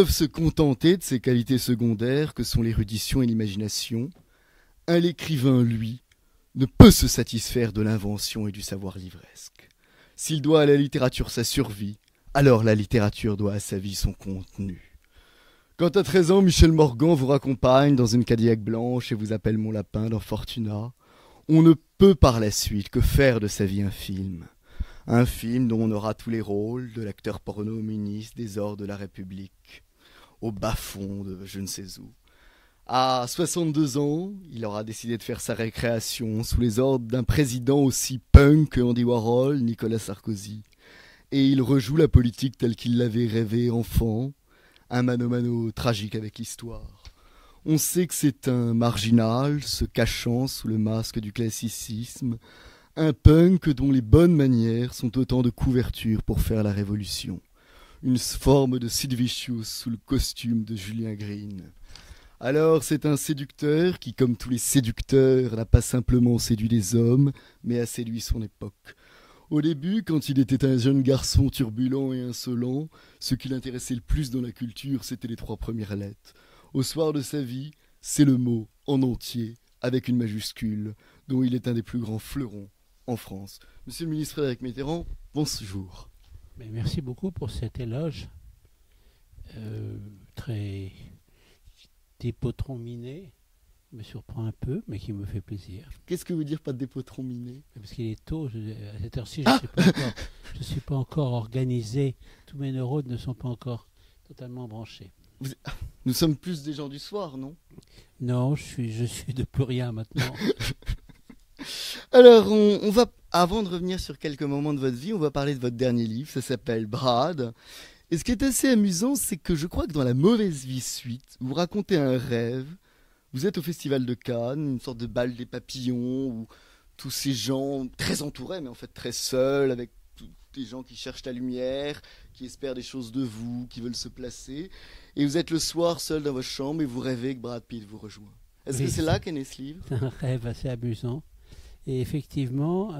peuvent se contenter de ces qualités secondaires que sont l'érudition et l'imagination, l'écrivain, lui, ne peut se satisfaire de l'invention et du savoir livresque. S'il doit à la littérature sa survie, alors la littérature doit à sa vie son contenu. Quand à 13 ans, Michel Morgan vous raccompagne dans une Cadillac blanche et vous appelle mon lapin dans Fortuna, on ne peut par la suite que faire de sa vie un film. Un film dont on aura tous les rôles, de l'acteur porno au ministre des ordres de la République, au bas-fond de je ne sais où. À 62 ans, il aura décidé de faire sa récréation sous les ordres d'un président aussi punk que Andy Warhol, Nicolas Sarkozy. Et il rejoue la politique telle qu'il l'avait rêvé enfant, un mano-mano tragique avec l'histoire. On sait que c'est un marginal, se cachant sous le masque du classicisme, un punk dont les bonnes manières sont autant de couvertures pour faire la révolution. Une forme de Sid Vicious sous le costume de Julien Green. Alors c'est un séducteur qui, comme tous les séducteurs, n'a pas simplement séduit des hommes, mais a séduit son époque. Au début, quand il était un jeune garçon turbulent et insolent, ce qui l'intéressait le plus dans la culture, c'était les 3 premières lettres. Au soir de sa vie, c'est le mot, en entier, avec une majuscule, dont il est un des plus grands fleurons en France. Monsieur le ministre Frédéric Mitterrand, bonjour. Mais merci beaucoup pour cet éloge très dépotron miné. Il me surprend un peu, mais qui me fait plaisir. Qu'est-ce que veut dire pas de dépotron miné? Parce qu'il est tôt, à cette heure-ci, je ne suis pas encore organisé. Tous mes neurones ne sont pas encore totalement branchés. Nous sommes plus des gens du soir, non? Non, je suis de plus rien maintenant. Alors, on va, avant de revenir sur quelques moments de votre vie, on va parler de votre dernier livre, ça s'appelle Brad. Et ce qui est assez amusant, c'est que je crois que dans La mauvaise vie suite, vous racontez un rêve, vous êtes au Festival de Cannes, une sorte de bal des papillons, où tous ces gens, très entourés, mais en fait très seuls, avec tous des gens qui cherchent la lumière, qui espèrent des choses de vous, qui veulent se placer, et vous êtes le soir seul dans votre chambre et vous rêvez que Brad Pitt vous rejoint. Est-ce que c'est là qu'est né ce livre? C'est un rêve assez amusant. Et effectivement,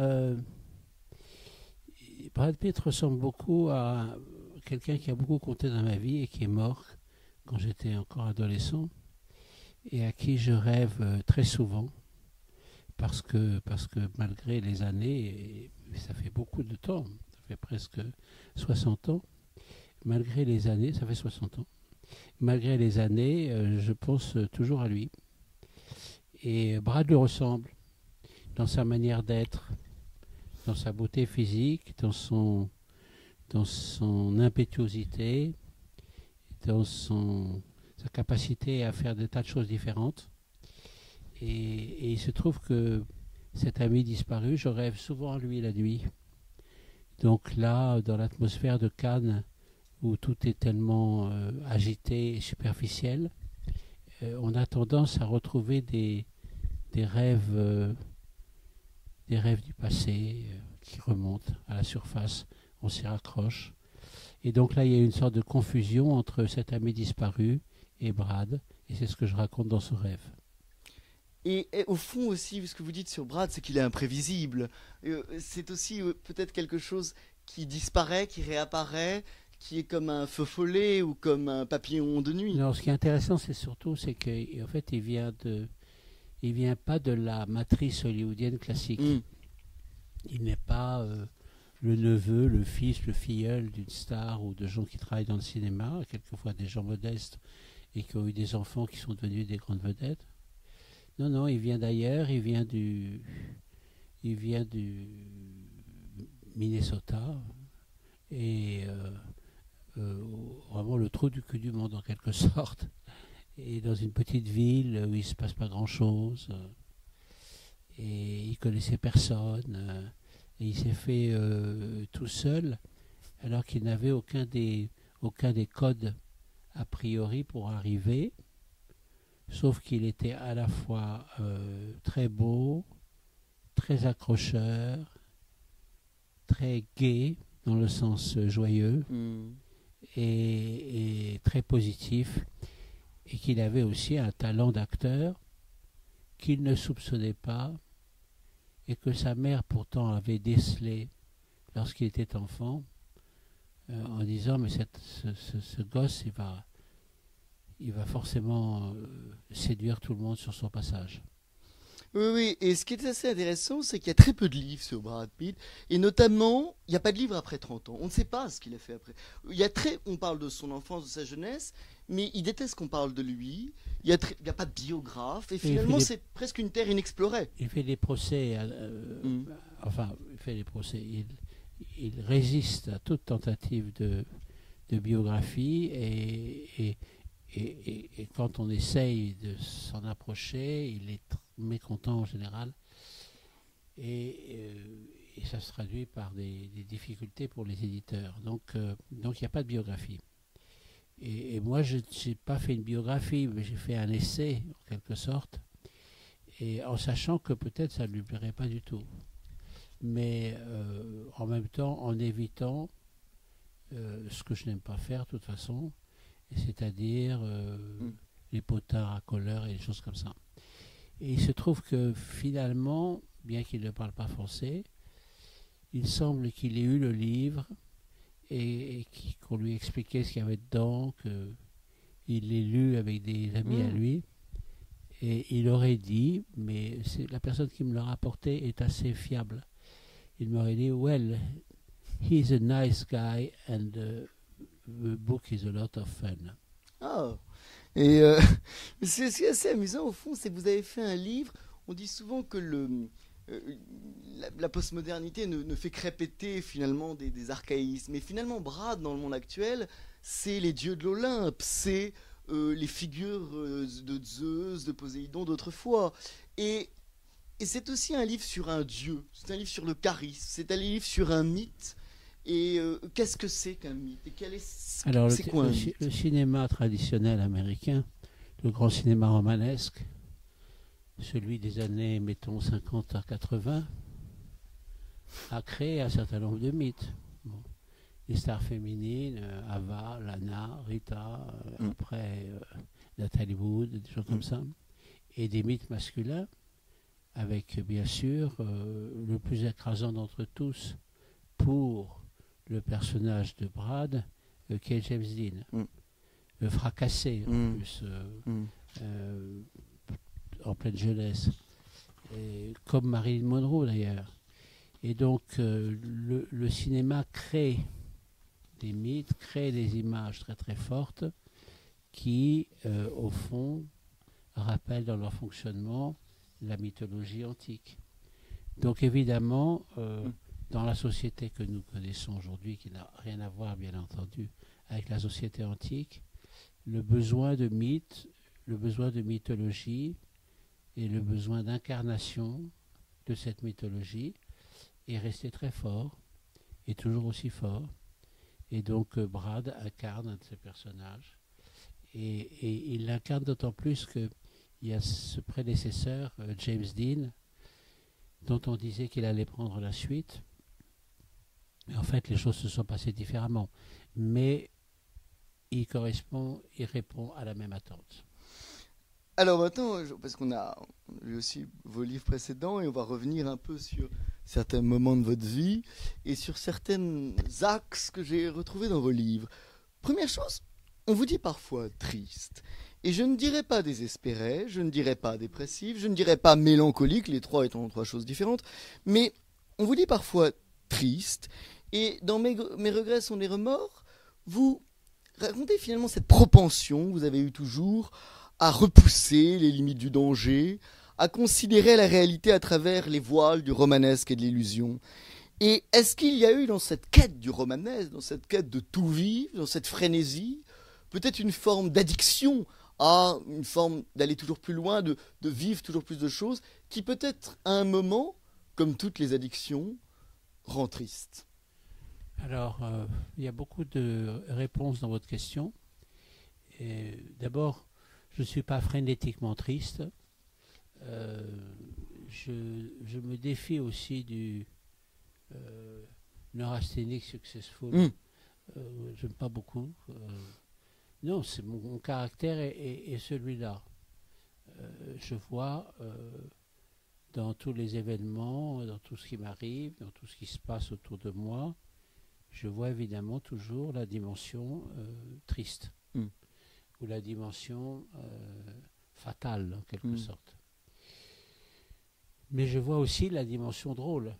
Brad Pitt ressemble beaucoup à quelqu'un qui a beaucoup compté dans ma vie et qui est mort quand j'étais encore adolescent et à qui je rêve très souvent parce que malgré les années, et ça fait beaucoup de temps, ça fait presque 60 ans, malgré les années, ça fait 60 ans, malgré les années, je pense toujours à lui. Et Brad le ressemble dans sa manière d'être, dans sa beauté physique, dans son impétuosité, dans sa capacité à faire des tas de choses différentes. Et il se trouve que cet ami disparu, je rêve souvent à lui la nuit. Donc là, dans l'atmosphère de Cannes, où tout est tellement agité et superficiel, on a tendance à retrouver des rêves du passé qui remontent à la surface, on s'y raccroche. Et donc là, il y a une sorte de confusion entre cet ami disparu et Brad, et c'est ce que je raconte dans ce rêve. Et au fond aussi, ce que vous dites sur Brad, c'est qu'il est imprévisible. C'est aussi peut-être quelque chose qui disparaît, qui réapparaît, qui est comme un feu follet ou comme un papillon de nuit. Non, ce qui est intéressant, c'est qu'en fait, il vient pas de la matrice hollywoodienne classique. Il n'est pas le neveu, le fils, le filleul d'une star ou de gens qui travaillent dans le cinéma, quelquefois des gens modestes et qui ont eu des enfants qui sont devenus des grandes vedettes. Non, il vient d'ailleurs, il vient du Minnesota et vraiment le trou du cul du monde en quelque sorte. Et dans une petite ville où il ne se passe pas grand-chose. Et il connaissait personne. Et il s'est fait tout seul, alors qu'il n'avait aucun des codes a priori pour arriver. Sauf qu'il était à la fois très beau, très accrocheur, très gai, dans le sens joyeux, et très positif. Et qu'il avait aussi un talent d'acteur qu'il ne soupçonnait pas et que sa mère pourtant avait décelé lorsqu'il était enfant en disant mais ce gosse il va forcément séduire tout le monde sur son passage. Oui, oui, et ce qui est assez intéressant, c'est qu'il y a très peu de livres sur Brad Pitt, et notamment, il n'y a pas de livre après 30 ans. On ne sait pas ce qu'il a fait après. On parle de son enfance, de sa jeunesse, mais il déteste qu'on parle de lui. Il n'y a pas de biographe, et finalement, c'est presque une terre inexplorée. Il fait des procès, enfin, il fait des procès. Il résiste à toute tentative de biographie, et quand on essaye de s'en approcher, il est mécontent en général, et ça se traduit par des difficultés pour les éditeurs. Donc il n'y a pas de biographie. Et moi, je n'ai pas fait une biographie, mais j'ai fait un essai, en quelque sorte, et en sachant que peut-être ça ne lui plairait pas du tout. Mais en même temps, en évitant ce que je n'aime pas faire, de toute façon, c'est-à-dire les potards à couleur et des choses comme ça. Et il se trouve que finalement, bien qu'il ne parle pas français, il semble qu'il ait eu le livre et qu'on lui expliquait ce qu'il y avait dedans, qu'il l'ait lu avec des amis à lui, et il aurait dit, mais la personne qui me l'a rapporté est assez fiable, il m'aurait dit, well, he's a nice guy and the book is a lot of fun. Ah, et ce qui est assez amusant au fond, c'est que vous avez fait un livre. On dit souvent que la postmodernité ne fait que répéter finalement des archaïsmes. Mais finalement, Brad, dans le monde actuel, c'est les dieux de l'Olympe, c'est les figures de Zeus, de Poséidon d'autrefois. Et c'est aussi un livre sur un dieu, c'est un livre sur le charisme, c'est un livre sur un mythe. Et qu'est-ce que c'est qu'un mythe? Et alors, c'est quoi un mythe? Le cinéma traditionnel américain, le grand cinéma romanesque, celui des années, mettons, 50 à 80, a créé un certain nombre de mythes. Bon. Les stars féminines, Ava, Lana, Rita, après Natalie Wood, des gens comme ça. Et des mythes masculins, avec bien sûr le plus écrasant d'entre tous, pour le personnage de Brad, qui est James Dean. Le fracassé, en plus, en pleine jeunesse. Et comme Marilyn Monroe, d'ailleurs. Et donc, le cinéma crée des mythes, crée des images très très fortes qui, au fond, rappellent dans leur fonctionnement la mythologie antique. Donc, évidemment, dans la société que nous connaissons aujourd'hui, qui n'a rien à voir, bien entendu, avec la société antique, le besoin de mythes, le besoin de mythologie et le besoin d'incarnation de cette mythologie est resté très fort, et toujours aussi fort. Et donc Brad incarne un de ces personnages. Et il l'incarne d'autant plus qu'il y a ce prédécesseur, James Dean, dont on disait qu'il allait prendre la suite. Mais en fait, les choses se sont passées différemment. Mais il répond à la même attente. Alors maintenant, parce qu'on a lu aussi vos livres précédents, et on va revenir un peu sur certains moments de votre vie et sur certains axes que j'ai retrouvés dans vos livres. Première chose, on vous dit parfois triste. Et je ne dirais pas désespéré, je ne dirais pas dépressif, je ne dirais pas mélancolique, les trois étant trois choses différentes, mais on vous dit parfois triste. Et dans mes regrets sont des remords, vous racontez finalement cette propension que vous avez eue toujours à repousser les limites du danger, à considérer la réalité à travers les voiles du romanesque et de l'illusion. Et est-ce qu'il y a eu dans cette quête du romanesque, dans cette quête de tout vivre, dans cette frénésie, peut-être une forme d'addiction à une forme d'aller toujours plus loin, de vivre toujours plus de choses, qui peut-être à un moment, comme toutes les addictions, rend triste? Alors, il y a beaucoup de réponses dans votre question. D'abord, je ne suis pas frénétiquement triste. Je me défie aussi du neurasthénique successful. J'aime pas beaucoup. Non, c'est mon caractère est celui-là. Je vois dans tous les événements, dans tout ce qui m'arrive, dans tout ce qui se passe autour de moi, je vois évidemment toujours la dimension triste. ou la dimension fatale, en quelque sorte. Mais je vois aussi la dimension drôle.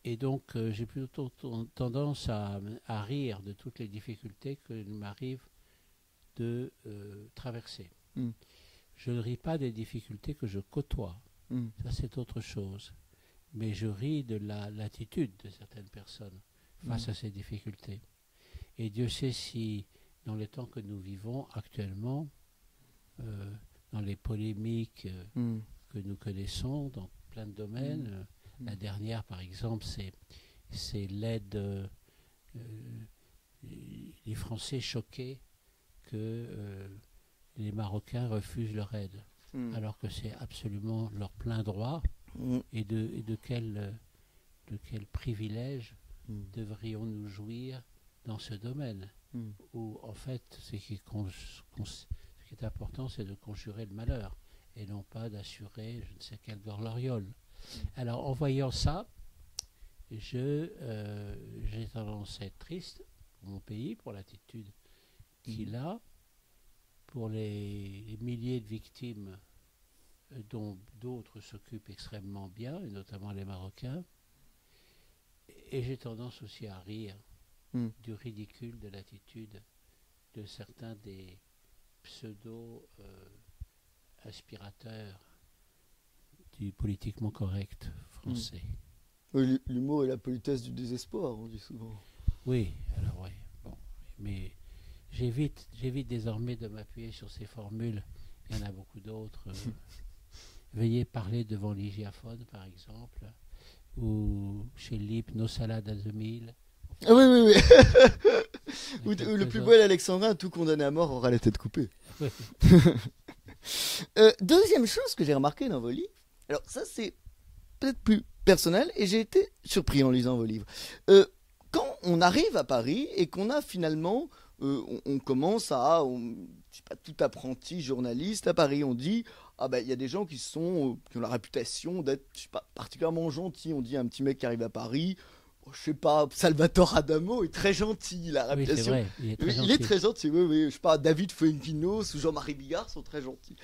Et donc, j'ai plutôt tendance à rire de toutes les difficultés qu'il m'arrive de traverser. Je ne ris pas des difficultés que je côtoie. Ça, c'est autre chose. Mais je ris de l'attitude de certaines personnes face à ces difficultés. Et Dieu sait si, dans les temps que nous vivons actuellement, dans les polémiques que nous connaissons dans plein de domaines, la dernière, par exemple, c'est l'aide, les Français choqués que les Marocains refusent leur aide, alors que c'est absolument leur plein droit. Et de quel privilège devrions-nous jouir dans ce domaine où, en fait, ce qui est important, c'est de conjurer le malheur et non pas d'assurer je ne sais quelle gloriole. Alors, en voyant ça, j'ai tendance à être triste pour mon pays, pour l'attitude qu'il a, pour les milliers de victimes dont d'autres s'occupent extrêmement bien, et notamment les Marocains. Et j'ai tendance aussi à rire du ridicule de l'attitude de certains des pseudo-aspirateurs du politiquement correct français. L'humour et la politesse du désespoir, on dit souvent. Oui, alors oui. Bon, mais j'évite désormais de m'appuyer sur ces formules. Il y en a beaucoup d'autres. Veuillez parler devant l'hygiaphone, par exemple, ou chez Lippe, nos salades à 2000. Ah oui. Ou le plus beau alexandrin, tout condamné à mort aura la tête coupée. Oui. Deuxième chose que j'ai remarqué dans vos livres, alors ça c'est peut-être plus personnel, et j'ai été surpris en lisant vos livres. Quand on arrive à Paris et qu'on a finalement, on commence à, je sais pas, tout apprenti journaliste à Paris, on dit, ah ben il y a des gens qui ont la réputation d'être, je sais pas, particulièrement gentils. On dit un petit mec qui arrive à Paris, je sais pas, Salvatore Adamo est très gentil, la réputation. Oui, c'est vrai, il est très gentil, oui, je sais pas, David Fuenquinos ou Jean-Marie Bigard sont très gentils.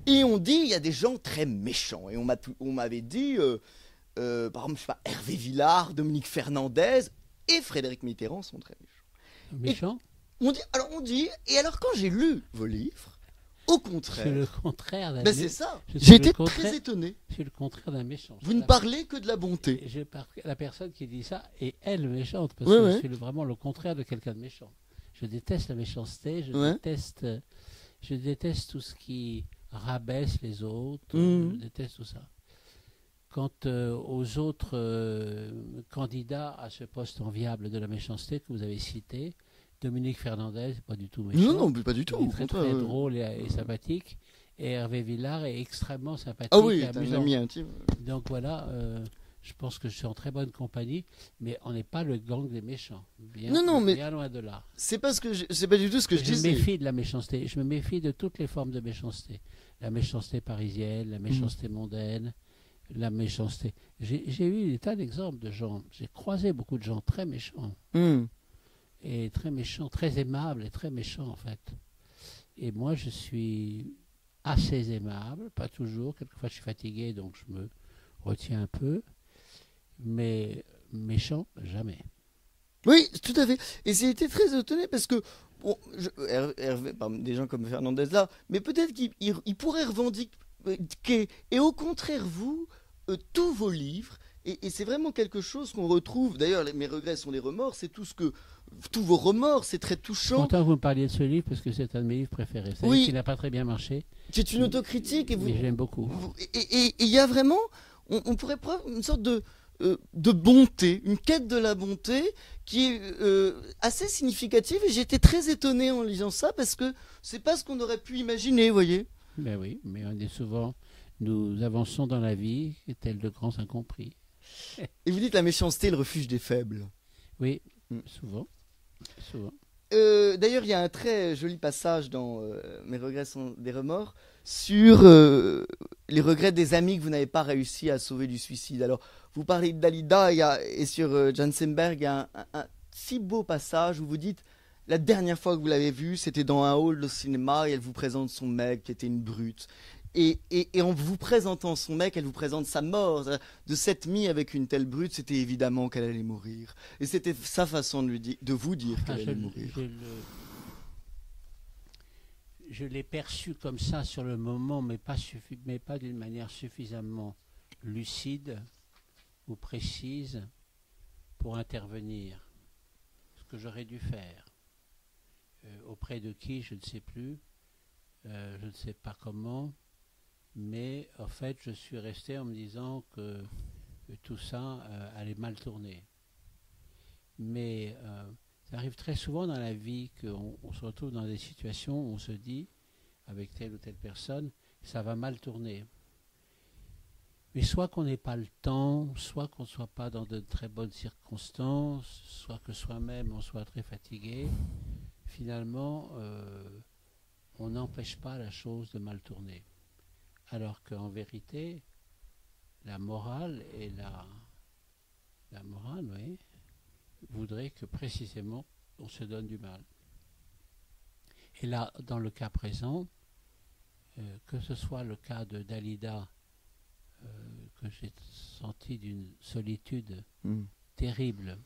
Et on dit, il y a des gens très méchants. Et on m'avait dit, par exemple, je sais pas, Hervé Villard, Dominique Fernandez et Frédéric Mitterrand sont très méchants. Méchants ? On dit, et alors quand j'ai lu vos livres, au contraire. C'est le contraire d'un méchant. C'est ça. J'ai été très étonné. C'est le contraire d'un méchant. Vous ne parlez que de la bonté. La personne qui dit ça est elle méchante, parce que je suis vraiment le contraire de quelqu'un de méchant. Je déteste la méchanceté, je déteste tout ce qui rabaisse les autres, je déteste tout ça. Quant aux autres candidats à ce poste enviable de la méchanceté que vous avez cité, Dominique Fernandez, pas du tout méchant. Non, pas du tout. Il est très drôle et sympathique. Et Hervé Villard est extrêmement sympathique. Ah oui, et c'est un ami intime. Donc voilà, je pense que je suis en très bonne compagnie, mais on n'est pas le gang des méchants. Bien loin de là. C'est pas du tout ce que je disais. Je me méfie de la méchanceté. Je me méfie de toutes les formes de méchanceté. La méchanceté parisienne, la méchanceté mondaine, la méchanceté. J'ai eu des tas d'exemples de gens. J'ai croisé beaucoup de gens très méchants. Et très méchants, très aimables et très méchants en fait. Et moi je suis assez aimable, pas toujours, quelquefois je suis fatigué donc je me retiens un peu, mais méchant, jamais. Oui, tout à fait. Et j'ai été très étonné parce que Hervé, des gens comme Fernandez là, mais peut-être qu'il pourrait revendiquer, et au contraire vous, tous vos livres, et c'est vraiment quelque chose qu'on retrouve, d'ailleurs mes regrets sont des remords, c'est tous vos remords, c'est très touchant. Je suis content que vous me parliez de ce livre parce que c'est un de mes livres préférés. C'est qu'il n'a pas très bien marché. C'est une autocritique. Mais j'aime beaucoup. Et il y a vraiment, on pourrait prendre une sorte de bonté, une quête de la bonté qui est assez significative. Et j'ai été très étonné en lisant ça parce que c'est pas ce qu'on aurait pu imaginer, vous voyez. Ben oui, mais on est souvent, nous avançons dans la vie, tels de grands incompris. Et vous dites la méchanceté, le refuge des faibles. Oui, souvent. D'ailleurs, il y a un très joli passage dans Mes regrets sont des remords sur les regrets des amis que vous n'avez pas réussi à sauver du suicide. Alors, vous parlez de Dalida et sur Jansenberg, il y a un si beau passage où vous dites la dernière fois que vous l'avez vue, c'était dans un hall de cinéma et elle vous présente son mec qui était une brute. Et en vous présentant son mec, elle vous présente sa mort. De s'être mis avec une telle brute, c'était évidemment qu'elle allait mourir. Et c'était sa façon de vous dire qu'elle allait mourir. Je l'ai perçu comme ça sur le moment, mais pas d'une manière suffisamment lucide ou précise pour intervenir. Ce que j'aurais dû faire. Auprès de qui, je ne sais plus. Je ne sais pas comment. Mais en fait, je suis resté en me disant que tout ça allait mal tourner. Mais ça arrive très souvent dans la vie qu'on se retrouve dans des situations où on se dit, avec telle ou telle personne, ça va mal tourner. Mais soit qu'on n'ait pas le temps, soit qu'on ne soit pas dans de très bonnes circonstances, soit que soi-même on soit très fatigué, finalement, on n'empêche pas la chose de mal tourner. Alors qu'en vérité, la morale oui, voudrait que précisément on se donne du mal. Et là, dans le cas présent, que ce soit le cas de Dalida, que j'ai senti d'une solitude terrible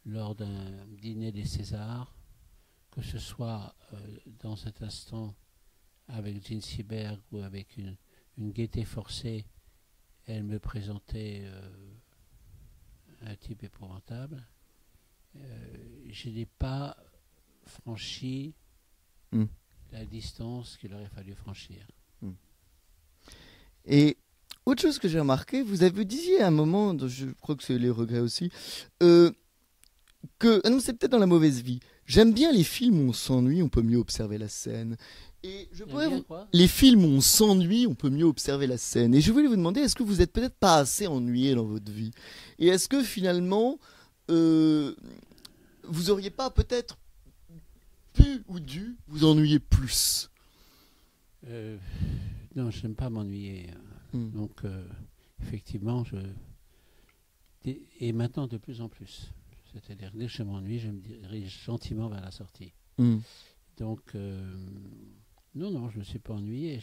lors d'un dîner des Césars, que ce soit dans cet instant avec Jean Seberg ou avec une gaieté forcée, elle me présentait un type épouvantable. Je n'ai pas franchi la distance qu'il aurait fallu franchir. Et autre chose que j'ai remarqué, vous avez dit à un moment, je crois que c'est les regrets aussi, que non, c'est peut-être dans la mauvaise vie. J'aime bien les films où on s'ennuie, on peut mieux observer la scène. Et je pourrais les films où on s'ennuie, on peut mieux observer la scène. Et je voulais vous demander, est-ce que vous êtes peut-être pas assez ennuyé dans votre vie? Et est-ce que finalement, vous auriez pas peut-être pu ou dû vous ennuyer plus? Non, je n'aime pas m'ennuyer. Donc, effectivement, et maintenant de plus en plus. C'est-à-dire que dès que je m'ennuie, je me dirige gentiment vers la sortie. Donc, non, je ne me suis pas ennuyé.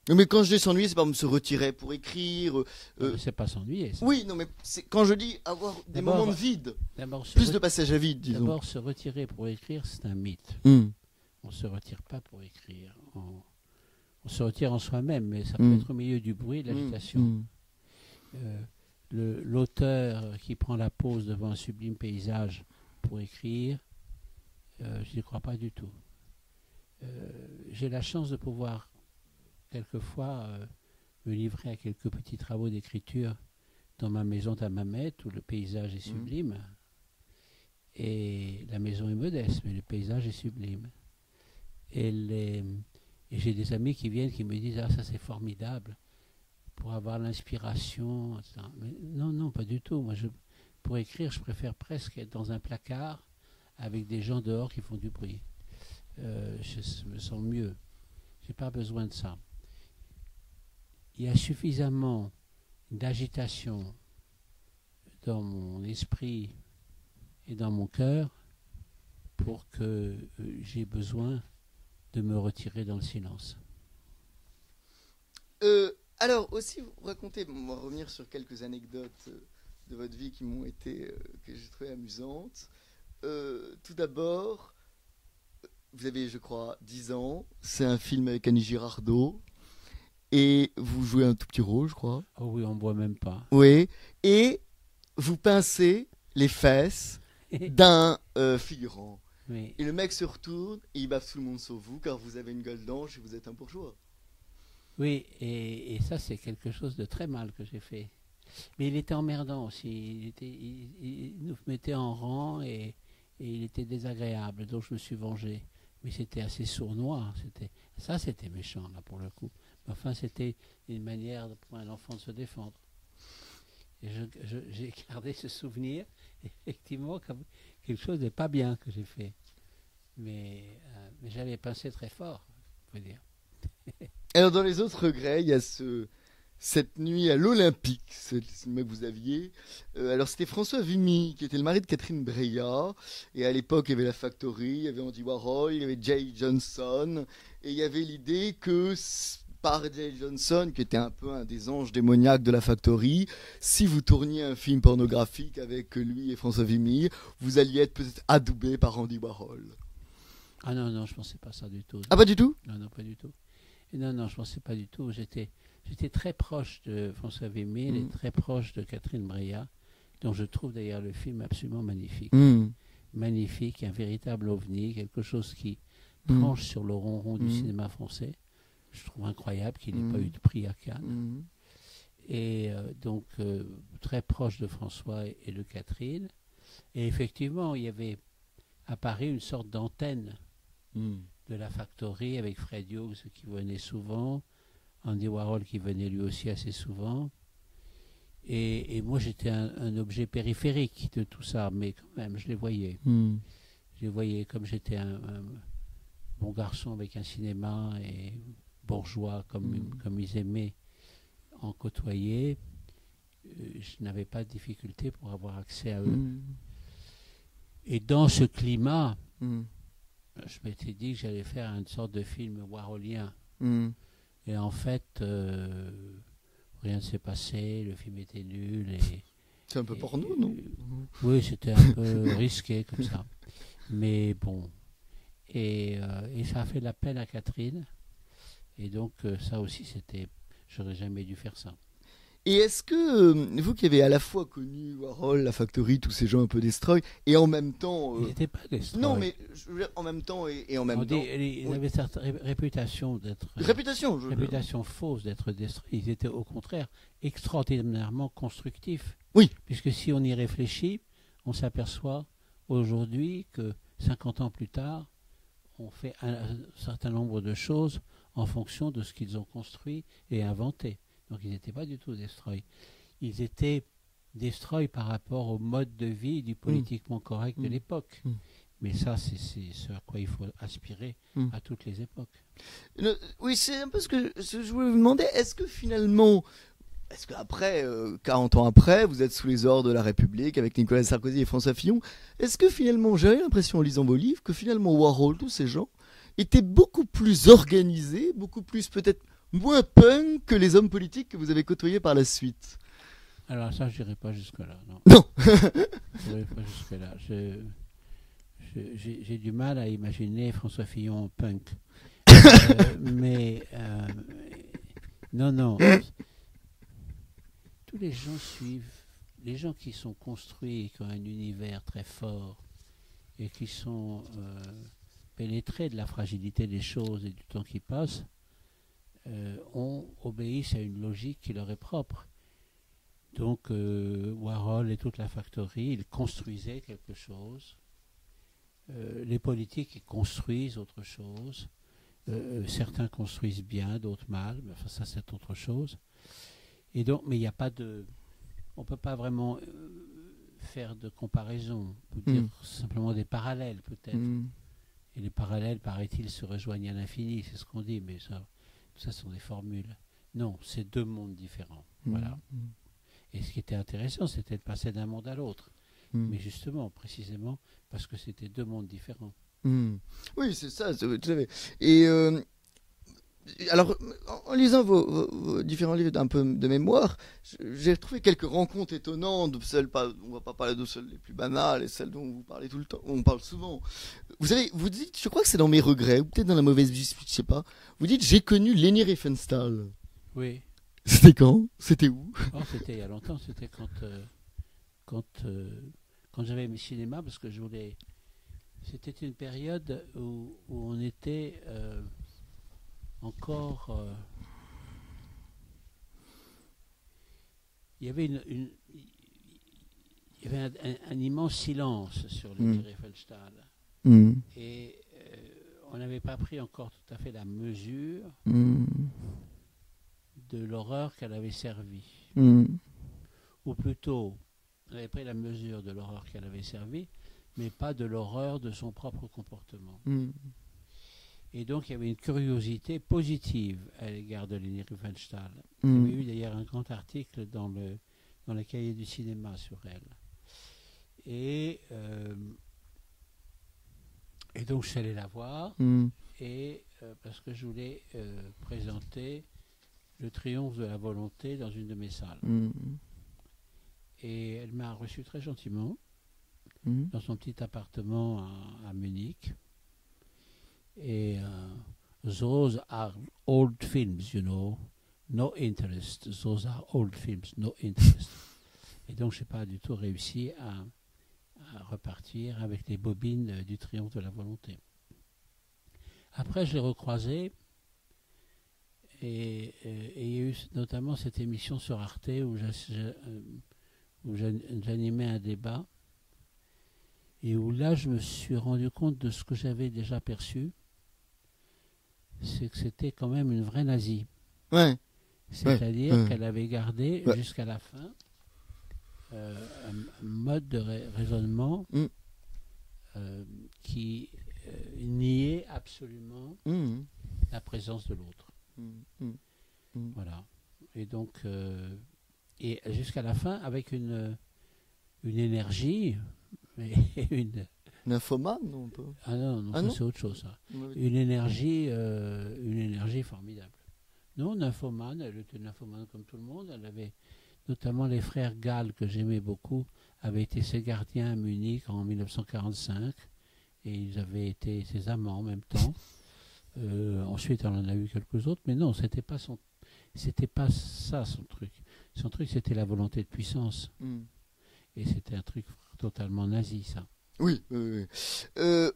Mais quand je dis s'ennuyer, c'est pas se retirer pour écrire. Non, c'est pas s'ennuyer. Ça. Oui, non, mais quand je dis avoir des moments de vide, plus de passage à vide, disons. D'abord, se retirer pour écrire, c'est un mythe. On ne se retire pas pour écrire. On se retire en soi-même, mais ça peut être au milieu du bruit, de l'agitation. L'auteur qui prend la pause devant un sublime paysage pour écrire, je n'y crois pas du tout. J'ai la chance de pouvoir quelquefois me livrer à quelques petits travaux d'écriture dans ma maison d'Hammamet où le paysage est sublime. Et la maison est modeste, mais le paysage est sublime. Et j'ai des amis qui viennent qui me disent « Ah, ça c'est formidable !» pour avoir l'inspiration. Mais non, pas du tout. Moi, pour écrire, je préfère presque être dans un placard avec des gens dehors qui font du bruit. Je me sens mieux. Je n'ai pas besoin de ça. Il y a suffisamment d'agitation dans mon esprit et dans mon cœur pour que j'ai besoin de me retirer dans le silence. Alors aussi, vous racontez, on va revenir sur quelques anecdotes de votre vie qui m'ont été, que j'ai trouvé amusantes. Tout d'abord, vous avez, je crois, 10 ans, c'est un film avec Annie Girardot, et vous jouez un tout petit rôle, je crois. Oh oui, on ne voit même pas. Oui, et vous pincez les fesses d'un figurant. Oui. Et le mec se retourne et il baffe tout le monde sauf vous, car vous avez une gueule d'ange et vous êtes un bourgeois. Oui, et ça, c'est quelque chose de très mal que j'ai fait. Mais il était emmerdant aussi. Il nous mettait en rang et il était désagréable. Donc je me suis vengé. Mais c'était assez sournois. C'était méchant, là, pour le coup. Mais enfin, c'était une manière pour un enfant de se défendre. Et j'ai gardé ce souvenir, effectivement, comme quelque chose de pas bien que j'ai fait. Mais j'avais pincé très fort, il faut dire. Alors dans les autres regrets, il y a Cette nuit à l'Olympique, c'est le cinéma que vous aviez. Alors c'était François Vimy, qui était le mari de Catherine Breillat. Et à l'époque, il y avait la Factory, il y avait Andy Warhol, il y avait Jay Johnson. Et il y avait l'idée que par Jay Johnson, qui était un peu un des anges démoniaques de la Factory, si vous tourniez un film pornographique avec lui et François Vimy, vous alliez être peut-être adoubé par Andy Warhol. Ah non, non, je pensais pas ça du tout. Non. Ah, pas du tout? Non, non, pas du tout. Et non, non, je pensais pas du tout. J'étais très proche de François Vimy, et très proche de Catherine Breillat, dont je trouve d'ailleurs le film absolument magnifique. Magnifique, un véritable ovni, quelque chose qui tranche sur le ronron du cinéma français. Je trouve incroyable qu'il n'ait pas eu de prix à Cannes. Et donc, très proche de François et de Catherine. Et effectivement, il y avait à Paris une sorte d'antenne de la Factory avec Fred Hughes qui venait souvent, Andy Warhol qui venait lui aussi assez souvent. Et moi, j'étais un objet périphérique de tout ça, mais quand même, je les voyais. Je les voyais comme j'étais un bon garçon avec un cinéma et bourgeois comme ils aimaient en côtoyer. Je n'avais pas de difficulté pour avoir accès à eux. Et dans ce climat, je m'étais dit que j'allais faire une sorte de film warholien. Et en fait, rien ne s'est passé, le film était nul. C'est un peu porno, non? Oui, c'était un peu risqué comme ça. Mais bon. Et ça a fait de la peine à Catherine. Et donc, ça aussi, j'aurais jamais dû faire ça. Et est-ce que vous qui avez à la fois connu Warhol, la Factory, tous ces gens un peu destroy, et en même temps... Ils n'étaient pas destroy. Non, mais je veux dire, en même temps et en même temps... Ils avaient cette réputation d'être... Réputation fausse d'être destroy. Ils étaient au contraire extraordinairement constructifs. Oui. Puisque si on y réfléchit, on s'aperçoit aujourd'hui que 50 ans plus tard, on fait un certain nombre de choses en fonction de ce qu'ils ont construit et inventé. Donc ils n'étaient pas du tout destroy. Ils étaient destroy par rapport au mode de vie du politiquement correct de l'époque. Mais ça, c'est ce à quoi il faut aspirer à toutes les époques. Oui, c'est un peu ce que je voulais vous demander. Est-ce qu'après, 40 ans après, vous êtes sous les ordres de la République avec Nicolas Sarkozy et François Fillon, est-ce que finalement, j'ai l'impression en lisant vos livres, que finalement Warhol, tous ces gens, étaient beaucoup plus organisés, beaucoup plus peut-être moins punk que les hommes politiques que vous avez côtoyés par la suite? Alors ça, je n'irai pas jusque-là. Non. Je n'irai pas jusque-là. J'ai du mal à imaginer François Fillon en punk. Non. Tous les gens suivent. Les gens qui sont construits, qui ont un univers très fort et qui sont pénétrés de la fragilité des choses et du temps qui passe, obéissent à une logique qui leur est propre. Donc Warhol et toute la Factory, ils construisaient quelque chose. Les politiques, ils construisent autre chose. Certains construisent bien, d'autres mal. Mais enfin, ça, c'est autre chose. Et donc, mais il n'y a pas de... On ne peut pas vraiment faire de comparaison. On peut dire simplement des parallèles, peut-être. Et les parallèles, paraît-il, se rejoignent à l'infini. C'est ce qu'on dit, mais ça, tout ça sont des formules. Non, c'est deux mondes différents. Voilà. Et ce qui était intéressant, c'était de passer d'un monde à l'autre. Mais justement, précisément, parce que c'était deux mondes différents. Oui, c'est ça, tout à fait. Et alors, en lisant vos différents livres d'un peu de mémoire, j'ai trouvé quelques rencontres étonnantes. On va pas parler de celles les plus banales et celles dont vous parlez tout le temps. On parle souvent. Vous dites, je crois que c'est dans Mes regrets, ou peut-être dans La mauvaise vie, je sais pas. Vous dites, j'ai connu Leni Riefenstahl. Oui. C'était quand? C'était où? C'était il y a longtemps. C'était quand j'avais mes cinémas, parce que je voulais... C'était une période où on était encore... il y avait un immense silence sur Leni Riefenstahl. Et on n'avait pas pris encore tout à fait la mesure de l'horreur qu'elle avait servi. Ou plutôt, on avait pris la mesure de l'horreur qu'elle avait servi, mais pas de l'horreur de son propre comportement. Et donc, il y avait une curiosité positive à l'égard de Leni Riefenstahl. Mm. Il y avait eu d'ailleurs un grand article dans le cahier du cinéma sur elle. Et donc, je suis allé la voir, parce que je voulais présenter le triomphe de la volonté dans une de mes salles. Et elle m'a reçu très gentiment dans son petit appartement à Munich. Et those are old films, you know, no interest. Those are old films, no interest. Et donc, je n'ai pas du tout réussi à repartir avec les bobines du triomphe de la volonté. Après, je l'ai recroisé et il y a eu notamment cette émission sur Arte où j'animais un débat et où là, je me suis rendu compte de ce que j'avais déjà perçu. C'est que c'était quand même une vraie nazie. Ouais. C'est-à-dire qu'elle avait gardé jusqu'à la fin un mode de raisonnement qui niait absolument la présence de l'autre. Voilà. Et donc, et jusqu'à la fin, avec une énergie et une... Nymphomane, non, un peu. Ah non, ça, c'est autre chose. Ça. Une énergie formidable. Non, nymphomane, elle était nymphomane comme tout le monde. Elle avait notamment les frères Gall, que j'aimais beaucoup, avaient été ses gardiens à Munich en 1945. Et ils avaient été ses amants en même temps. Ensuite, on en a eu quelques autres. Mais non, c'était pas ça son truc. Son truc, c'était la volonté de puissance. Et c'était un truc totalement nazi, ça. Oui.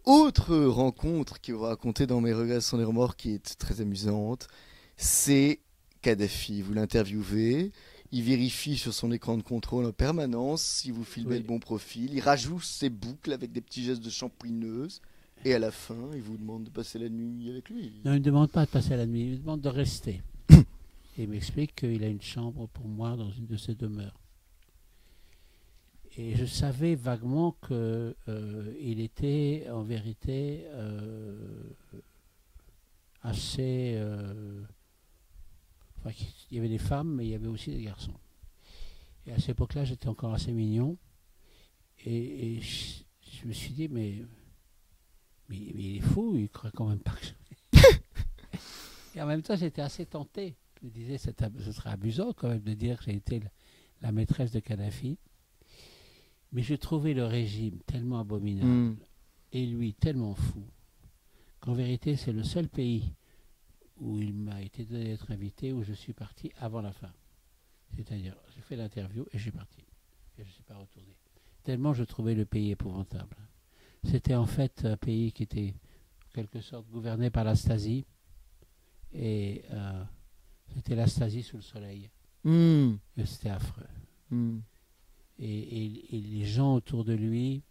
Autre rencontre qui vous racontez dans Mes regrets sont des remords qui est très amusante, c'est Kadhafi. Vous l'interviewez, il vérifie sur son écran de contrôle en permanence si vous filmez le bon profil, il rajoute ses boucles avec des petits gestes de champouineuse et à la fin, il vous demande de passer la nuit avec lui. Non, il ne demande pas de passer la nuit, il me demande de rester. Et il m'explique qu'il a une chambre pour moi dans une de ses demeures. Et je savais vaguement qu'il était en vérité assez... il y avait des femmes, mais il y avait aussi des garçons. Et à cette époque-là, j'étais encore assez mignon. Et je me suis dit, mais il est fou, il ne croit quand même pas que je... Et en même temps, j'étais assez tenté. Je me disais, ce serait amusant quand même de dire que j'ai été la maîtresse de Kadhafi. Mais j'ai trouvé le régime tellement abominable et lui tellement fou qu'en vérité, c'est le seul pays où il m'a été donné d'être invité où je suis parti avant la fin. C'est-à-dire, j'ai fait l'interview et je suis parti. Et je ne suis pas retourné. Tellement je trouvais le pays épouvantable. C'était en fait un pays qui était en quelque sorte gouverné par la Stasi. Et c'était la Stasi sous le soleil. Et c'était affreux. Et les gens autour de lui,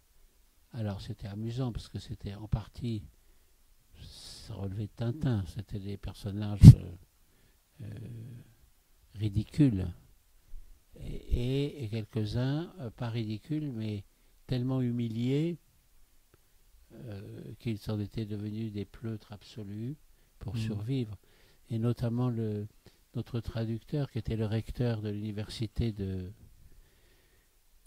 alors c'était amusant parce que c'était en partie, ça relevait de Tintin, c'était des personnages ridicules et quelques-uns pas ridicules mais tellement humiliés qu'ils en étaient devenus des pleutres absolus pour survivre. Et notamment notre traducteur qui était le recteur de l'université de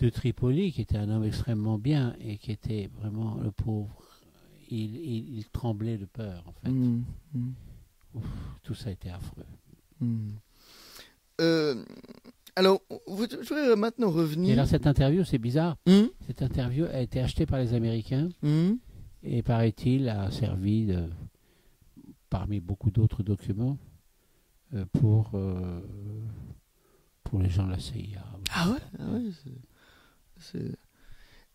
Tripoli, qui était un homme extrêmement bien et qui était vraiment le pauvre. Il tremblait de peur, en fait. Ouf, tout ça était affreux. Alors, je voudrais maintenant revenir... Et alors, cette interview, c'est bizarre. Cette interview a été achetée par les Américains et, paraît-il, a servi, parmi beaucoup d'autres documents, pour les gens de la CIA. Ah ouais,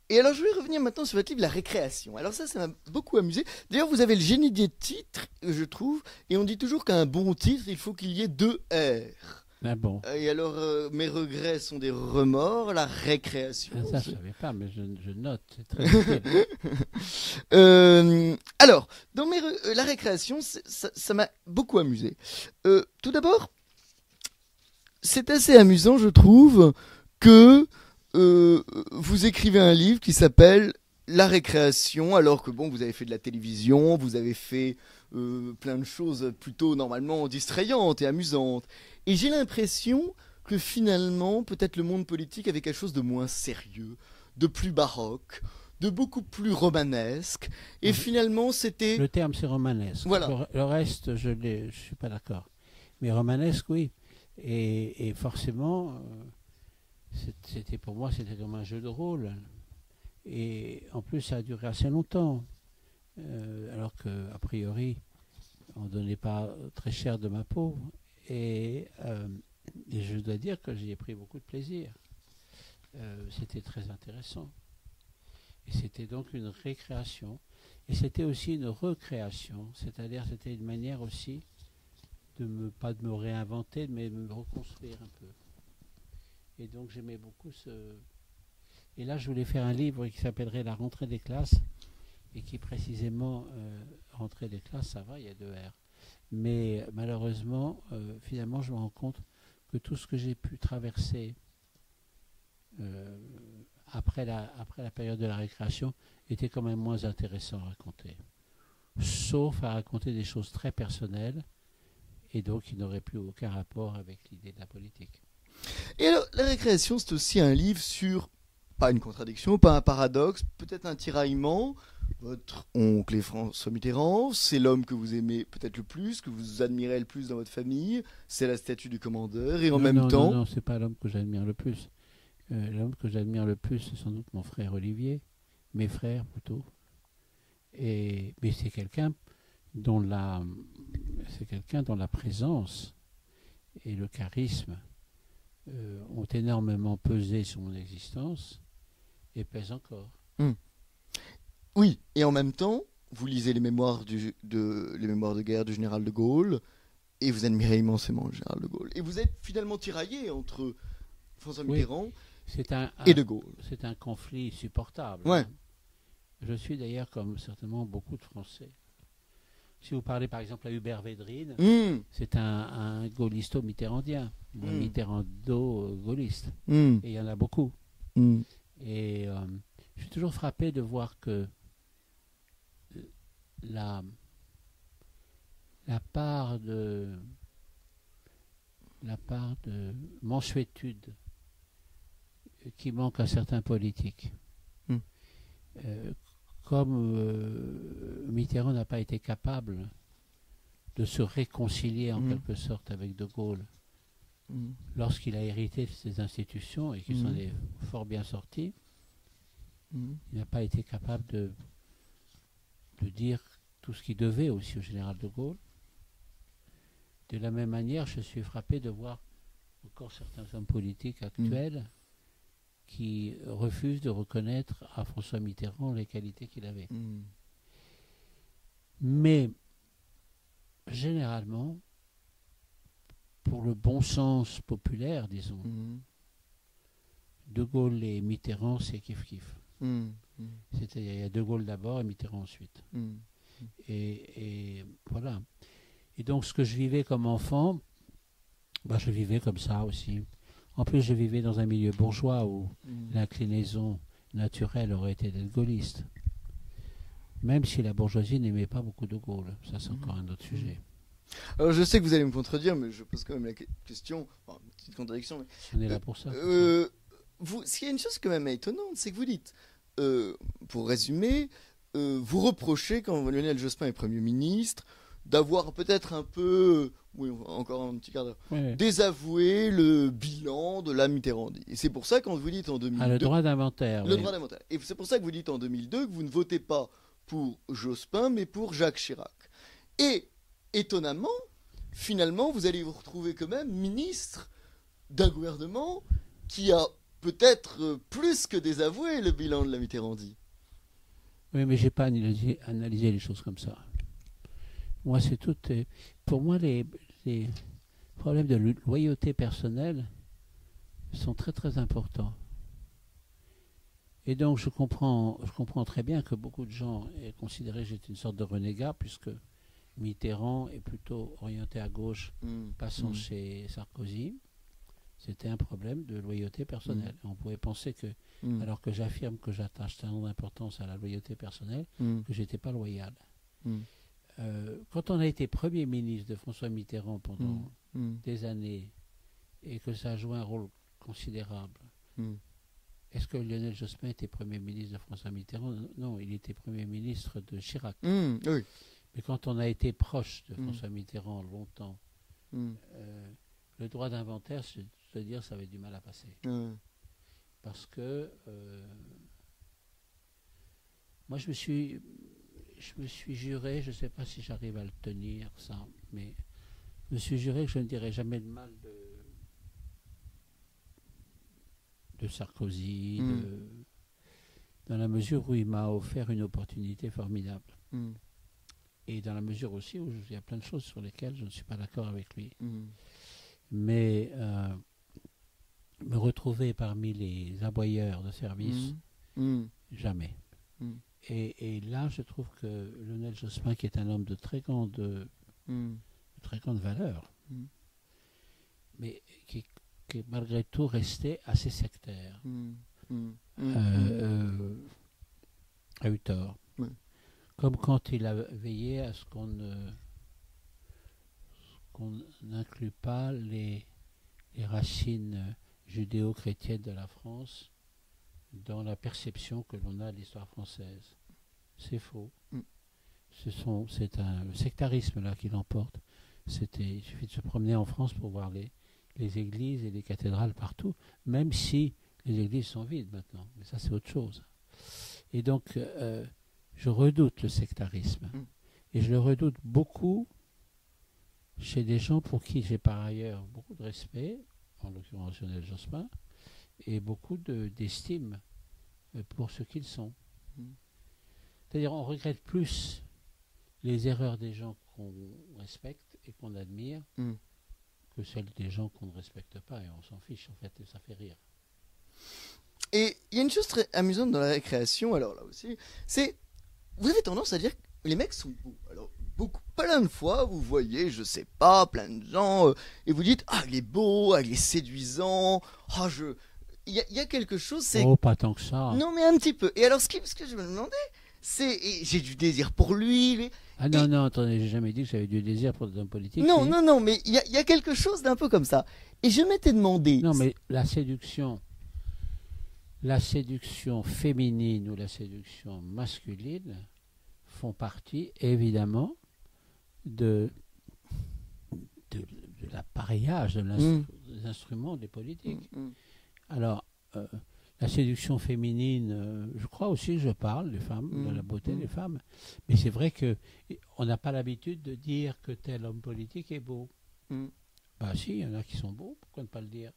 Et alors, je vais revenir maintenant sur votre livre La Récréation. Alors ça m'a beaucoup amusé. D'ailleurs, vous avez le génie des titres, je trouve, et on dit toujours qu'un bon titre, il faut qu'il y ait 2 R. Ah bon. Et alors, Mes regrets sont des remords, La Récréation. Ça, je ne savais pas, mais je note. C'est très utile. Alors, dans La Récréation, ça m'a beaucoup amusé. Tout d'abord, c'est assez amusant, je trouve, que vous écrivez un livre qui s'appelle La Récréation, alors que bon, vous avez fait de la télévision, vous avez fait plein de choses plutôt normalement distrayantes et amusantes. Et j'ai l'impression que finalement, peut-être le monde politique avait quelque chose de moins sérieux, de plus baroque, de beaucoup plus romanesque. Et finalement, c'était... Le terme, c'est romanesque. Voilà. Le reste, je ne suis pas d'accord. Mais romanesque, oui. Et forcément, c'était pour moi, c'était comme un jeu de rôle. Et en plus, ça a duré assez longtemps. Alors qu'a priori, on ne donnait pas très cher de ma peau. Et je dois dire que j'y ai pris beaucoup de plaisir. C'était très intéressant. Et c'était donc une récréation. Et c'était aussi une recréation. C'est-à-dire, c'était une manière aussi pas de me réinventer, mais de me reconstruire un peu. Et donc, j'aimais beaucoup ce... Et là, je voulais faire un livre qui s'appellerait La rentrée des classes. Et qui précisément, rentrée des classes, ça va, il y a 2 R. Mais malheureusement, finalement, je me rends compte que tout ce que j'ai pu traverser après la période de la récréation était quand même moins intéressant à raconter. Sauf à raconter des choses très personnelles et donc qui n'auraient plus aucun rapport avec l'idée de la politique. Et alors, la récréation, c'est aussi un livre sur, pas une contradiction, pas un paradoxe, peut-être un tiraillement. Votre oncle est François Mitterrand, c'est l'homme que vous aimez peut-être le plus, que vous admirez le plus dans votre famille, c'est la statue du commandeur, et en même temps... Non, c'est pas l'homme que j'admire le plus. L'homme que j'admire le plus, c'est sans doute mon frère Olivier, mes frères plutôt. Mais c'est quelqu'un dont la présence et le charisme ont énormément pesé sur mon existence et pèsent encore. Oui, et en même temps, vous lisez les mémoires de guerre du général de Gaulle, et vous admirez immensément le général de Gaulle. Et vous êtes finalement tiraillé entre François Mitterrand et de Gaulle. C'est un conflit supportable. Ouais. Hein. Je suis d'ailleurs, comme certainement beaucoup de Français. Si vous parlez par exemple à Hubert Védrine, c'est un gaullisto-mitterrandien, un mitterrando-gaulliste. Et il y en a beaucoup. Et je suis toujours frappé de voir que la part de mansuétude qui manque à certains politiques. Comme Mitterrand n'a pas été capable de se réconcilier en quelque sorte avec De Gaulle lorsqu'il a hérité de ces institutions et qu'il s'en est fort bien sorti, il n'a pas été capable de dire tout ce qu'il devait aussi au général de Gaulle. De la même manière, je suis frappé de voir encore certains hommes politiques actuels qui refusent de reconnaître à François Mitterrand les qualités qu'il avait. Mais généralement, pour le bon sens populaire, disons, De Gaulle et Mitterrand, c'est kiff-kiff. C'est-à-dire, il y a De Gaulle d'abord et Mitterrand ensuite. Et voilà. Et donc, ce que je vivais comme enfant, je vivais comme ça aussi. En plus, je vivais dans un milieu bourgeois où l'inclinaison naturelle aurait été d'être gaulliste. Même si la bourgeoisie n'aimait pas beaucoup De Gaulle. Ça, c'est encore un autre sujet. Alors, je sais que vous allez me contredire, mais je pose quand même la question. Enfin, une petite contradiction. Mais, on est là pour ça. S'il y a une chose quand même étonnante, c'est que vous dites, pour résumer, vous reprochez, quand Lionel Jospin est Premier ministre, d'avoir peut-être un peu, encore un petit quart d'heure, désavoué le bilan de la Mitterrandie. Et c'est pour ça, quand vous dites en 2002... le droit d'inventaire. Le droit d'inventaire. Et c'est pour ça que vous dites en 2002 que vous ne votez pas pour Jospin, mais pour Jacques Chirac. Et, étonnamment, finalement, vous allez vous retrouver quand même ministre d'un gouvernement qui a peut-être plus que désavoué le bilan de la Mitterrandie. Oui, mais je n'ai pas analysé les choses comme ça. Moi, c'est tout. Pour moi, les problèmes de loyauté personnelle sont très très importants. Et donc, je comprends très bien que beaucoup de gens aient considéré que j'étais une sorte de renégat, puisque Mitterrand est plutôt orienté à gauche, passant chez Sarkozy. C'était un problème de loyauté personnelle. On pouvait penser que, alors que j'affirme que j'attache tellement d'importance à la loyauté personnelle, que j'étais pas loyal. quand on a été Premier ministre de François Mitterrand pendant Mm. des années et que ça a joué un rôle considérable, Mm. est-ce que Lionel Jospin était Premier ministre de François Mitterrand? Non, il était Premier ministre de Chirac. Oui. Mais quand on a été proche de François Mitterrand longtemps, Mm. le droit d'inventaire, je veux dire, ça avait du mal à passer. Parce que moi, je me suis juré, je ne sais pas si j'arrive à le tenir, ça, mais je me suis juré que je ne dirais jamais de mal de Sarkozy, dans la mesure où il m'a offert une opportunité formidable. Et dans la mesure aussi où il y a plein de choses sur lesquelles je ne suis pas d'accord avec lui. Mais me retrouver parmi les aboyeurs de service, jamais. Et là, je trouve que Lionel Jospin, qui est un homme de très grande valeur, mais qui est malgré tout resté assez sectaire, a eu tort. Comme quand il a veillé à ce qu'on n'inclut pas les racines judéo-chrétiennes de la France dans la perception que l'on a de l'histoire française. C'est faux. C'est le sectarisme là qui l'emporte. Il suffit de se promener en France pour voir les églises et les cathédrales partout, même si les églises sont vides maintenant. Mais ça, c'est autre chose. Et donc, je redoute le sectarisme. Et je le redoute beaucoup chez des gens pour qui j'ai par ailleurs beaucoup de respect, en l'occurrence Lionel Jospin, et beaucoup d'estime pour ce qu'ils sont. C'est-à-dire, on regrette plus les erreurs des gens qu'on respecte et qu'on admire que celles des gens qu'on ne respecte pas, et on s'en fiche en fait, et ça fait rire. Et il y a une chose très amusante dans la récréation, alors là aussi, c'est, vous avez tendance à dire que les mecs sont beaux. Alors, plein de fois, vous voyez, je sais pas, plein de gens, et vous dites, ah, il est beau, ah, il est séduisant, ah, il y a quelque chose, c'est... Oh, pas tant que ça. Non, mais un petit peu. Et alors, ce que je me demandais, c'est, et j'ai du désir pour lui, Ah non, non, attendez, j'ai jamais dit que j'avais du désir pour des hommes politiques. Non, non, non, mais il y a quelque chose d'un peu comme ça. Et je m'étais demandé... Non, mais la séduction féminine ou la séduction masculine font partie, évidemment, de l'appareillage des instruments des politiques. Alors, la séduction féminine, je crois aussi que je parle des femmes, de la beauté des femmes, mais c'est vrai qu'on n'a pas l'habitude de dire que tel homme politique est beau. Bah si, il y en a qui sont beaux, pourquoi ne pas le dire?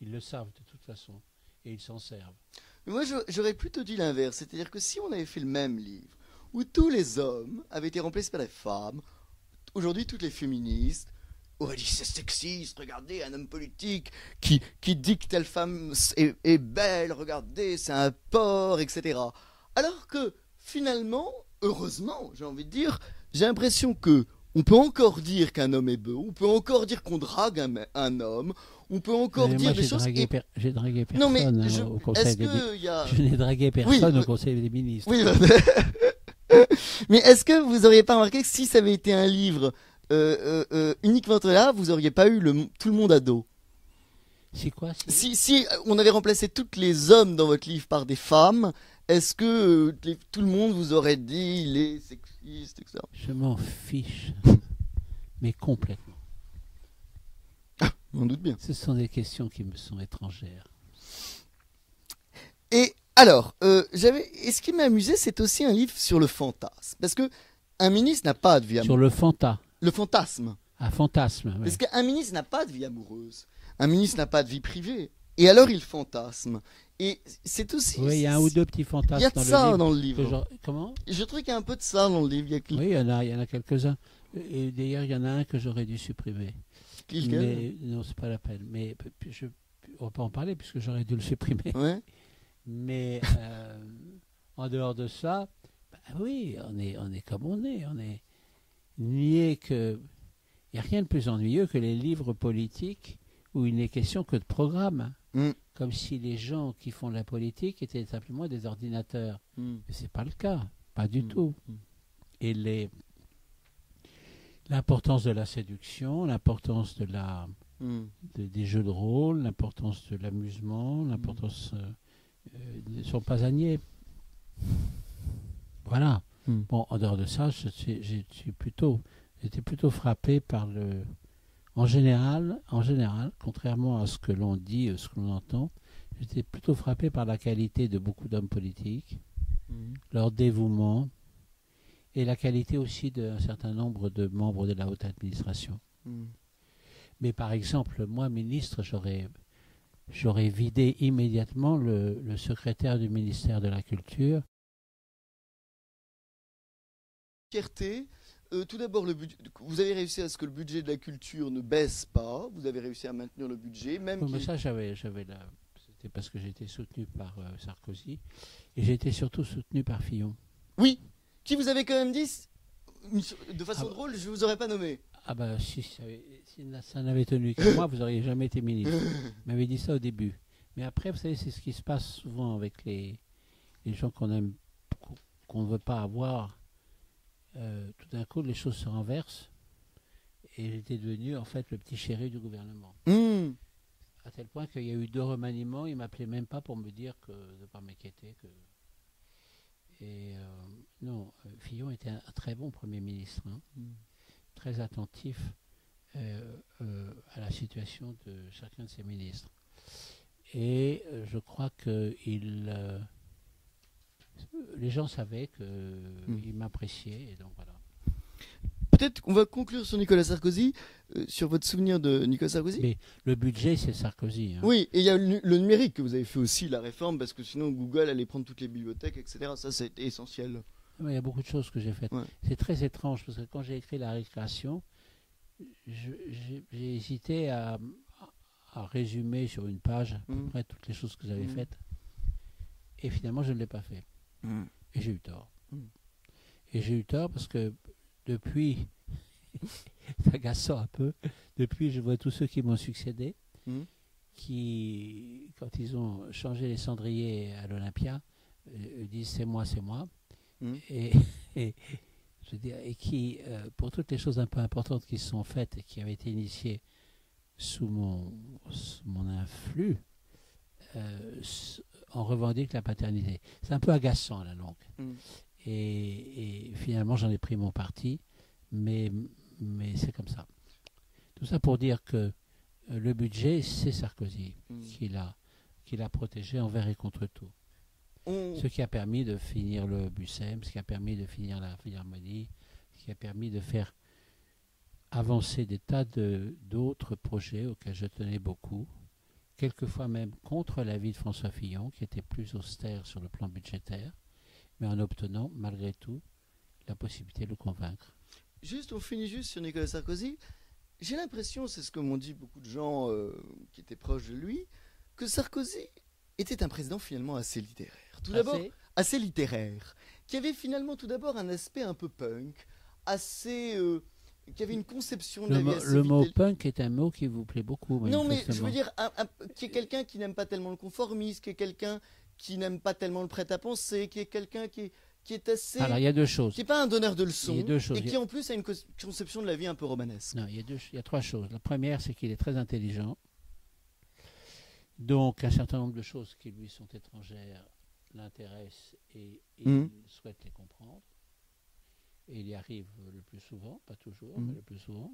Ils le savent de toute façon, et ils s'en servent. Moi, j'aurais plutôt dit l'inverse, c'est-à-dire que si on avait fait le même livre, où tous les hommes avaient été remplacés par des femmes, aujourd'hui toutes les féministes auraient dit c'est sexiste, regardez un homme politique qui dit que telle femme est belle, regardez c'est un porc, etc. Alors que finalement, heureusement, j'ai envie de dire, j'ai l'impression que on peut encore dire qu'un homme est beau, on peut encore dire qu'on drague un homme, on peut encore dire des choses... J'ai dragué personne non, mais au Conseil des ministres. Je n'ai dragué personne au Conseil des ministres. Oui, mais est-ce que vous auriez pas remarqué que si ça avait été un livre uniquement là, vous auriez pas eu tout le monde à dos? C'est quoi? Si on avait remplacé tous les hommes dans votre livre par des femmes, est-ce que tout le monde vous aurait dit il est sexiste, etc. Je m'en fiche, mais complètement. On doute bien. Ce sont des questions qui me sont étrangères. Et alors, et ce qui m'a amusé, c'est aussi un livre sur le fantasme, parce que un ministre n'a pas de vie amoureuse. Sur le Le fantasme. Un fantasme. Oui. Parce qu'un ministre n'a pas de vie amoureuse. Un ministre n'a pas de vie privée. Et alors il fantasme. Et c'est aussi... Oui, il y a un ou deux petits fantasmes il y a de ça dans le livre. Comment? Je trouve qu'il y a un peu de ça dans le livre. Oui, il y en a quelques-uns. Et d'ailleurs, il y en a un que j'aurais dû supprimer. Mais, non, c'est pas la peine. Mais on va pas en parler puisque j'aurais dû le supprimer. Ouais. Mais en dehors de ça, bah oui, on est comme on est. On est nié que... Il n'y a rien de plus ennuyeux que les livres politiques où il n'est question que de programme. Comme si les gens qui font de la politique étaient simplement des ordinateurs. Mais ce n'est pas le cas. Pas du tout. Et l'importance de la séduction, l'importance des jeux de rôle, l'importance de l'amusement, l'importance ne sont pas à nier. Voilà. Bon, en dehors de ça, j'étais plutôt frappé par en général, contrairement à ce que l'on dit, ce que l'on entend, j'étais plutôt frappé par la qualité de beaucoup d'hommes politiques, leur dévouement et la qualité aussi d'un certain nombre de membres de la haute administration. Mais par exemple, moi, ministre, j'aurais vidé immédiatement le secrétaire du ministère de la Culture. Fierté. Tout d'abord, vous avez réussi à ce que le budget de la culture ne baisse pas. Vous avez réussi à maintenir le budget, même. Mais ça, c'était parce que j'étais soutenu par Sarkozy et j'ai été surtout soutenu par Fillon. Oui, qui vous avait quand même dit, de façon drôle, je vous aurais pas nommé. Ah bah si ça n'avait tenu qu'à moi, vous n'auriez jamais été ministre. Il m'avait dit ça au début. Mais après, vous savez, c'est ce qui se passe souvent avec les gens qu'on aime, qu'on ne veut pas avoir. Tout d'un coup, les choses se renversent et j'étais devenu en fait le petit chéri du gouvernement. À tel point qu'il y a eu 2 remaniements, il ne m'appelait même pas pour me dire de ne pas m'inquiéter. Et non, Fillon était un très bon Premier ministre, très attentif à la situation de chacun de ses ministres. Et je crois que les gens savaient qu'il m'appréciait, et donc voilà. Peut-être qu'on va conclure sur Nicolas Sarkozy, sur votre souvenir de Nicolas Sarkozy. Mais le budget, c'est Sarkozy. Oui, et il y a le numérique que vous avez fait aussi, la réforme, parce que sinon Google allait prendre toutes les bibliothèques, etc. Ça, c'était essentiel. Il y a beaucoup de choses que j'ai faites. Ouais. C'est très étrange, parce que quand j'ai écrit La Récréation, j'ai hésité à résumer sur une page à peu près toutes les choses que j'avais faites. Et finalement, je ne l'ai pas fait. Et j'ai eu tort. Et j'ai eu tort parce que depuis, c'est agaçant un peu, depuis je vois tous ceux qui m'ont succédé, qui, quand ils ont changé les cendriers à l'Olympia, disent c'est moi. Et je veux dire, et qui, pour toutes les choses un peu importantes qui se sont faites et qui avaient été initiées sous mon influx, on revendique la paternité. C'est un peu agaçant à la longue. Et finalement, j'en ai pris mon parti, mais c'est comme ça. Tout ça pour dire que le budget, c'est Sarkozy qui l'a protégé envers et contre tout. Ce qui a permis de finir le Bucem, ce qui a permis de finir la Philharmonie, ce qui a permis de faire avancer des tas d'autres projets auxquels je tenais beaucoup, quelquefois même contre l'avis de François Fillon, qui était plus austère sur le plan budgétaire, mais en obtenant, malgré tout, la possibilité de le convaincre. On finit juste sur Nicolas Sarkozy. J'ai l'impression, c'est ce que m'ont dit beaucoup de gens qui étaient proches de lui, que Sarkozy était un président finalement assez littéraire. Tout d'abord, assez littéraire, qui avait finalement tout d'abord un aspect un peu punk, assez... qui avait une conception de la vie assez Le mot punk est un mot qui vous plaît beaucoup. Non, mais je veux dire, qui est quelqu'un qui n'aime pas tellement le conformisme, qui est quelqu'un qui n'aime pas tellement le prêt-à-penser, qui est quelqu'un qui est assez... Alors, il y a 2 choses. Qui n'est pas un donneur de leçons, et qui en plus a une conception de la vie un peu romanesque. Non, il y a 3 choses. La première, c'est qu'il est très intelligent. Donc, un certain nombre de choses qui lui sont étrangères l'intéressent et il souhaite les comprendre. Et il y arrive le plus souvent, pas toujours, mais le plus souvent.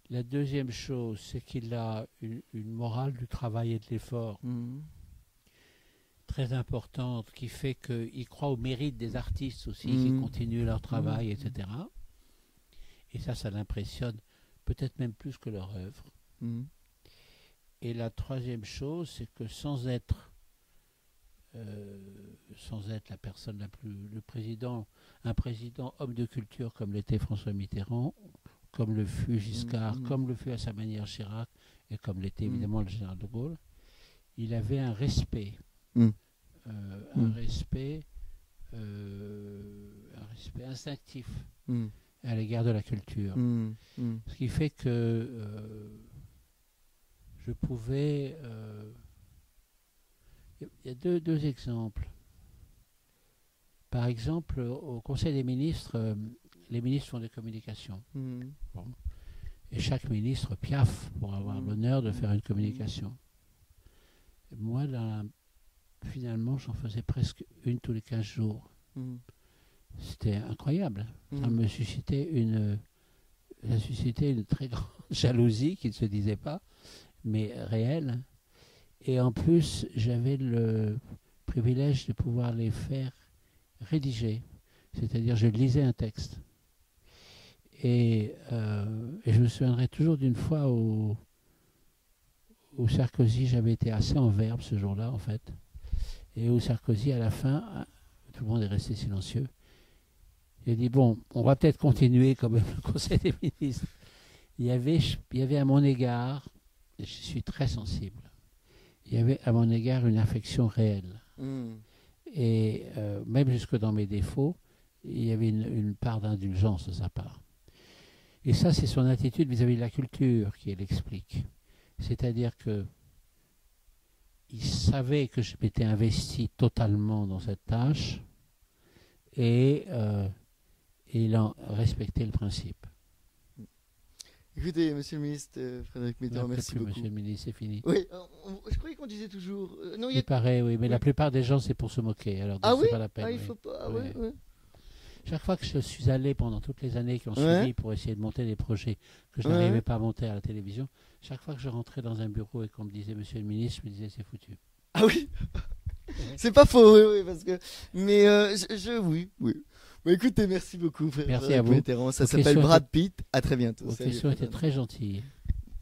La deuxième chose, c'est qu'il a une morale du travail et de l'effort très importante, qui fait qu'il croit au mérite des artistes aussi, qui continuent leur travail, etc. Et ça l'impressionne peut-être même plus que leur œuvre. Et la troisième chose, c'est que sans être la personne un président homme de culture comme l'était François Mitterrand, comme le fut Giscard, comme le fut à sa manière Chirac, et comme l'était évidemment le général de Gaulle, il avait un respect, un respect instinctif à l'égard de la culture. Ce qui fait que je pouvais... Il y a deux exemples. Par exemple, au Conseil des ministres, les ministres font des communications. Mhm. Bon. Et chaque ministre piaffe pour avoir l'honneur de faire une communication. Et moi, finalement, j'en faisais presque une tous les 15 jours. Mhm. C'était incroyable. Ça Mhm. me suscitait ça suscitait une très grande jalousie qui ne se disait pas, mais réelle. Et en plus, j'avais le privilège de pouvoir les faire rédiger. C'est-à-dire, je lisais un texte. Et je me souviendrai toujours d'une fois où Sarkozy, j'avais été assez en verbe ce jour-là, en fait. Et où Sarkozy, à la fin, tout le monde est resté silencieux. Il a dit, bon, on va peut-être continuer quand même le Conseil des ministres. Il y avait à mon égard, je suis très sensible, il y avait à mon égard une affection réelle. Mhm. Et même jusque dans mes défauts, il y avait une part d'indulgence de sa part. Et ça, c'est son attitude vis-à-vis de la culture qui l'explique. C'est-à-dire que il savait que je m'étais investi totalement dans cette tâche et il en respectait le principe. Écoutez, monsieur le ministre Frédéric Mitterrand, merci beaucoup. Monsieur le ministre, c'est fini. Oui, je croyais qu'on disait toujours. Non, Il paraît, oui, mais la plupart des gens, c'est pour se moquer. Alors, Ah c'est oui, pas la peine. il faut pas. Ouais. Ouais. Chaque fois que je suis allé pendant toutes les années qui ont Ouais. suivi pour essayer de monter des projets que je Ouais. n'arrivais pas à monter à la télévision, chaque fois que je rentrais dans un bureau et qu'on me disait Monsieur le ministre, je me disais c'est foutu. Ah oui. C'est pas faux, oui, parce que. Mais oui. Bon, écoutez, merci beaucoup, Merci à vous. Mitterrand. Ça Vos s'appelle questions Brad Pitt. À très bientôt. Vos Salut. questions étaient très gentilles.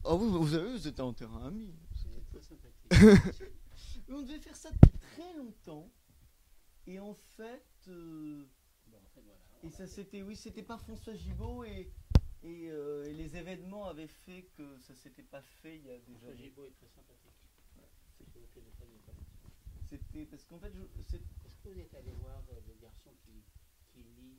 Oh, vous savez, vous étiez en terrain ami. Très sympathique. On devait faire ça depuis très longtemps. Et en fait. Et ça, c'était par François Gibault et les événements avaient fait que ça s'était pas fait il y a déjà. Gibault est très sympathique. C'était parce qu'en fait, Est-ce que vous êtes allé voir le garçon qui lit